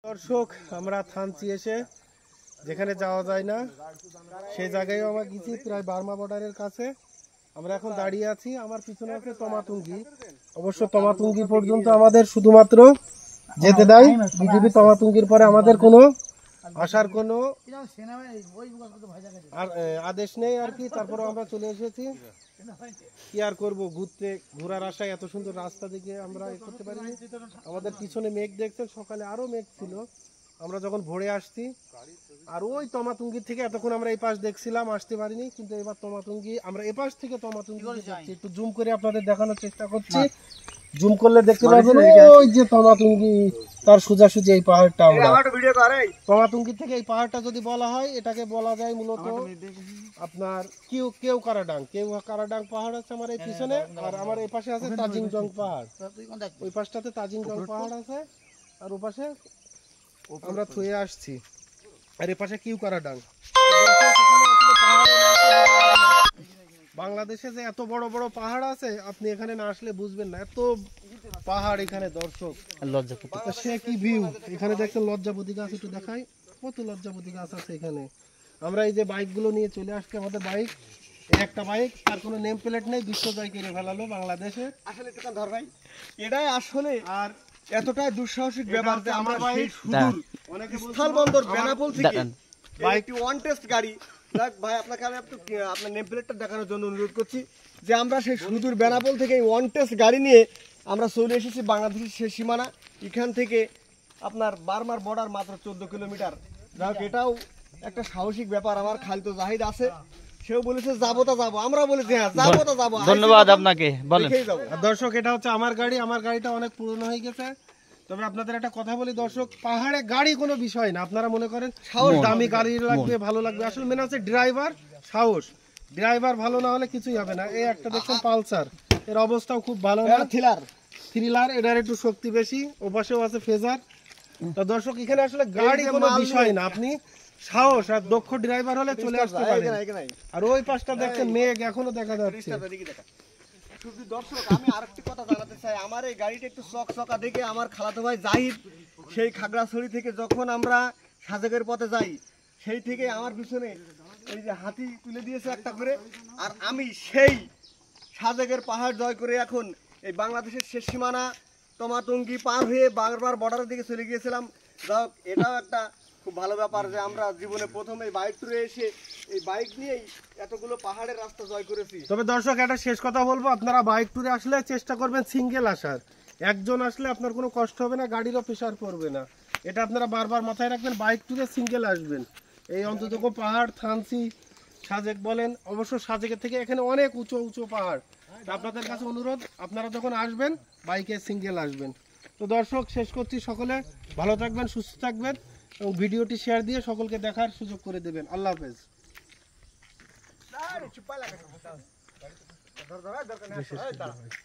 দর্শক, আমরা থানচি এসে যেখানে যাওয়া যায় না সেই জায়গায় আমরা গেছি, প্রায় বার্মা বর্ডারের কাছে আমরা এখন দাঁড়িয়ে আছি। আমার পিছনে আছে তমাতুঙ্গি। অবশ্য তমাতুঙ্গি পর্যন্ত আমাদের শুধুমাত্র যেতে দেয় বিজিবি। তমাতুঙ্গির পরে আমাদের কোনো আসার কোনো আদেশ নেই আর কি। তারপরে আমরা চলে এসেছি, কি আর করবো, ঘোরার আশায় এত সুন্দর রাস্তা দিকে আমরা করতে পারিনি। আমাদের পিছনে মেঘ দেখছেন, সকালে আরো মেঘ ছিল আমরা যখন ভোরে আসছি। আর ওই তমাতুঙ্গির থেকে এতক্ষণ আমরা এই পাশ দেখছিলাম, আসতে পারিনি। কিন্তু এবার তমাতুঙ্গি আমরা এ পাশ থেকে তমাতুঙ্গি যাচ্ছি। একটু জুম করে আপনাদের দেখানোর চেষ্টা করছি। জুম করলে দেখতে পাবেন ওই যে তমাতুঙ্গি, তার সোজাসুজি এই পাহাড়টা। আমরা তমাতুঙ্গি থেকে এই পাহাড়টা যদি বলা হয়, এটাকে বলা যায় মূলত আপনার কেওকারাডাং পাহাড় আছে আমার এই পিছনে। আর আমার এই পাশে আছে তাজিংজং পাহাড়, ওই পাশটাতে তাজিংজং পাহাড় আছে। আর ও পাশে আমরা থুয়ে আসছি, আর এই পাশে কেওকারাডাং। বাংলাদেশে যে এত বড় বড় পাহাড় আছে, আপনি এখানে না আসলে বুঝবেন না। এত পাহাড় এখানে দর্শক, লজ্জাপতি সে কি ভিউ। এখানে দেখছেন লজ্জাপতি গাছ, একটু দেখাই কত লজ্জাপতি গাছ আছে এখানে। আমরা এই যে বাইকগুলো নিয়ে চলে আসছি, আমাদের বাইক একটা বাইক, তার কোনো নেম প্লেট নেই, বিশ্ব জয় করে ফেলালো বাংলাদেশে। আসলে ধর ভাই, এটাই আসলে আর এতটাই দুঃসাহসিক ব্যাপার যে আমরা বাইক স্থলবন্দর বেনাপোল থেকে বাইকটি ওয়ান টেস্ট গাড়ি। ভাই আপনাকে আমি আপনার নেম প্লেটটা দেখানোর জন্য অনুরোধ করছি যে আমরা সেই সুদূর বেনাপোল থেকে ওয়ান টেস্ট গাড়ি নিয়ে আমরা চলে এসেছি বাংলাদেশের শেষ সীমানা। এখান থেকে আপনার বার্মার বর্ডার মাত্র 14 কিলোমিটার। যাই হোক, এটাও একটা সাহসিক ব্যাপার। আমার খালিদ জাহিদ আছে, সেও বলেছে যাবো তা যাবো, আমরা বলেছি হ্যাঁ যাবো তা যাবো। ধন্যবাদ আপনাকে। দর্শক, এটা হচ্ছে আমার গাড়ি। আমার গাড়িটা অনেক পুরনো হয়ে গেছে। তবে আপনাদের একটা কথা বলি দর্শক, পাহাড়ে গাড়ি কোনো বিষয় না। আপনারা মনে করেন দামি গাড়ি লাগবে, ভালো লাগবে, আসলে মেন হচ্ছে ড্রাইভার সাহস। ড্রাইভার ভালো না হলে কিছুই হবে না। এই একটা দেখছেন পালসার, এর অবস্থাও খুব ভালো না। থ্রিলার, এটার একটু শক্তি বেশি। ওপাশেও আছে ফেজার। তো দর্শক, এখানে আসলে গাড়ি কোনো বিষয় না, আপনি সাহস আর দক্ষ ড্রাইভার হলে চলে আসতে পারেন। আর ওই পাশটা দেখছেন মেঘ এখনো দেখা যাচ্ছে। দর্শক, আমি আরেকটি কথা জানাতে চাই। আমার এই গাড়িটা একটু চকচকা দেখে আমার খালাতো ভাই জাহিদ সেই খাগড়াছড়ি থেকে যখন আমরা সাজেকের পথে যাই, সেই থেকে আমার পিছনে এই যে হাতি তুলে দিয়েছে একটা করে। আর আমি সেই সাজেকের পাহাড় জয় করে এখন এই বাংলাদেশের শেষ সীমানা তমাতুঙ্গি পার হয়ে বারবার বর্ডারের দিকে চলে গিয়েছিলাম। যাক, এটাও একটা খুব ভালো ব্যাপার যে আমরা জীবনে প্রথম এই বাইক ট্যুরে এসে এই বাইক নিয়েই এতগুলো পাহাড়ের রাস্তা জয় করেছি। তবে দর্শক, একটা শেষ কথা বলবো, আপনারা বাইক ট্যুরে আসলে চেষ্টা করবেন সিঙ্গেল আসার। একজন আসলে আপনার কোনো কষ্ট হবে না, গাড়িরও প্রেশার পড়বে না। এটা আপনারা বারবার মাথায় রাখবেন, বাইক ট্যুরে সিঙ্গেল আসবেন। এই অন্তত পাহাড় থানচি সাজেক বলেন, অবশ্য সাজেকের থেকে এখানে অনেক উঁচু উঁচু পাহাড়। আপনাদের কাছে অনুরোধ, আপনারা যখন আসবেন বাইকে সিঙ্গেল আসবেন। তো দর্শক, শেষ করছি, সকলে ভালো থাকবেন, সুস্থ থাকবেন এবং ভিডিওটি শেয়ার দিয়ে সকলকে দেখার সুযোগ করে দেবেন। আল্লাহ হাফেজ।